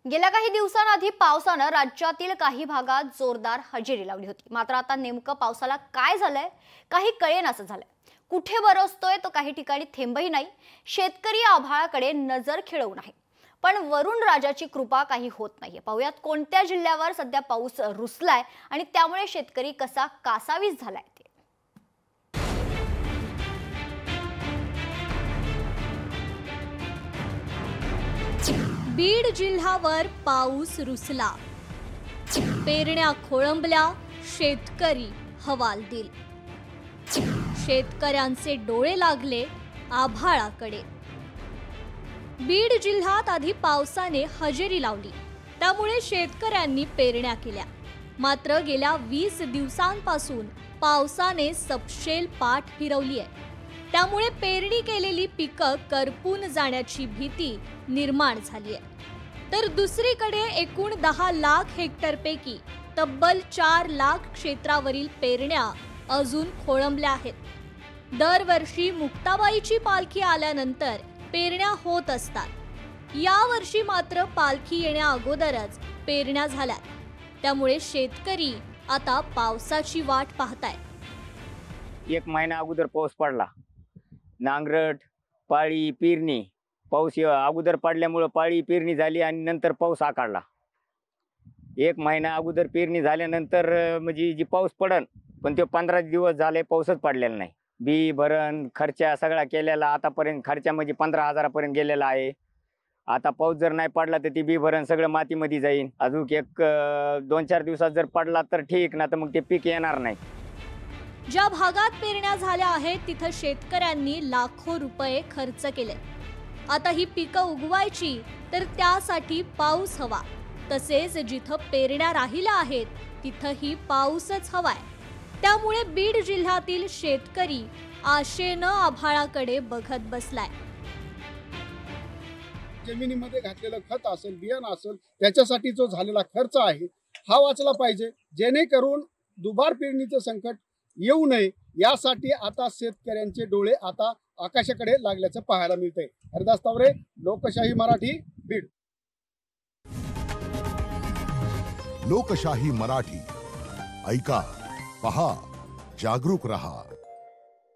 गेल्या काही दिवसांआधी पावसानं राज्यातील काही भागात जोरदार हजेरी लावली होती। मात्र आता नेमकं पावसाला काय झालंय काही कळेनासं झालंय। कुठे बरसतोय तो काही ठिकाणी थेंबही नाही। शेतकरी आभाळाकडे नजर खिळवून आहे, पण वरुण राजाची कृपा काही होत नाहीये। पाहूयात कोणत्या जिल्ह्यावर सध्या पाऊस रुसलाय आणि त्यामुळे शेतकरी कसा कासावीस झालाय। बीड जिल्ह्यावर पाऊस रुसला, पेरण्या खोळंबल्या, शेतकरी हवालदिल। शेतकऱ्यांचे डोळे लागले आभाळाकडे। बीड जिल्ह्यात आधी पावसाने हजेरी लावली, त्यामुळे शेतकऱ्यांनी पेरण्या केल्या। मात्र गेल्या 20 दिवसांपासून पावसाने सपशेल पाठ फिरवली आहे, त्यामुळे पेरणी केलेली पिकं करपून जाण्याची भीती निर्माण झाली आहे। तर दुसरीकडे एकूण 10 लाख हेक्टरपैकी तब्बल 4 लाख क्षेत्रावरील पेरण्या अजून खोळंबल्या आहेत। दरवर्षी मुक्ताबाईची पालखी आल्यानंतर पेरण्या होत असतात। यावर्षी मात्र पालखी येण्या अगोदरच पेरण्या झाल्या, त्यामुळे शेतकरी आता पावसाची वाट पाहतायत। एक महिना अगोदर पाऊस पडला, नांगरट पाळी पेरणी पाऊस अगोदर पडल्यामुळे पाळी पेरणी झाली आणि नंतर पाऊस आकाडला। एक महिना अगोदर पेरणी झाल्यानंतर म्हणजे जी पाऊस पडन, पण ते 15 दिवस झाले पाऊसच पडलेला नाही। बी भरण खर्चा सगळा केलेला आतापर्यंत खर्चा म्हणजे 15,000 पर्यंत गेलेला आहे। आता पाऊस जर नाही पडला तर ती बी भरण सगळं मातीमध्ये जाईल। अजून एक 2-4 दिवसात जर पडला तर ठीक, ना तर मग ते पीक येणार नाही। ज्या भागात पेरण्या झाल्या आहेत तिथं शेतकऱ्यांनी लाखो रुपये खर्च केले। आता ही पिकं उगवायची तर त्यासाठी पाऊस हवा, तसेच जिथं पेरण्या राहिल्या आहेत तिथंही पाऊसच हवाय। त्यामुळे बीड जिल्ह्यातील शेतकरी आशेनं आभाळाकडे बघत बसलाय। जमिनीमध्ये घातलेलं खत असेल, बियाणं असेल, त्याच्यासाठी जो झालेला खर्च आहे हा वाचला पाहिजे, जेणेकरून दुबार पेरणीचं संकट येऊ नये यासाठी आता शेतकऱ्यांचे डोळे आता आकाशाकडे लागल्याचं पाहायला मिळतंय। हरदास तावरे, लोकशाही मराठी, बीड। लोकशाही मराठी ऐका, पहा, जागरूक रहा।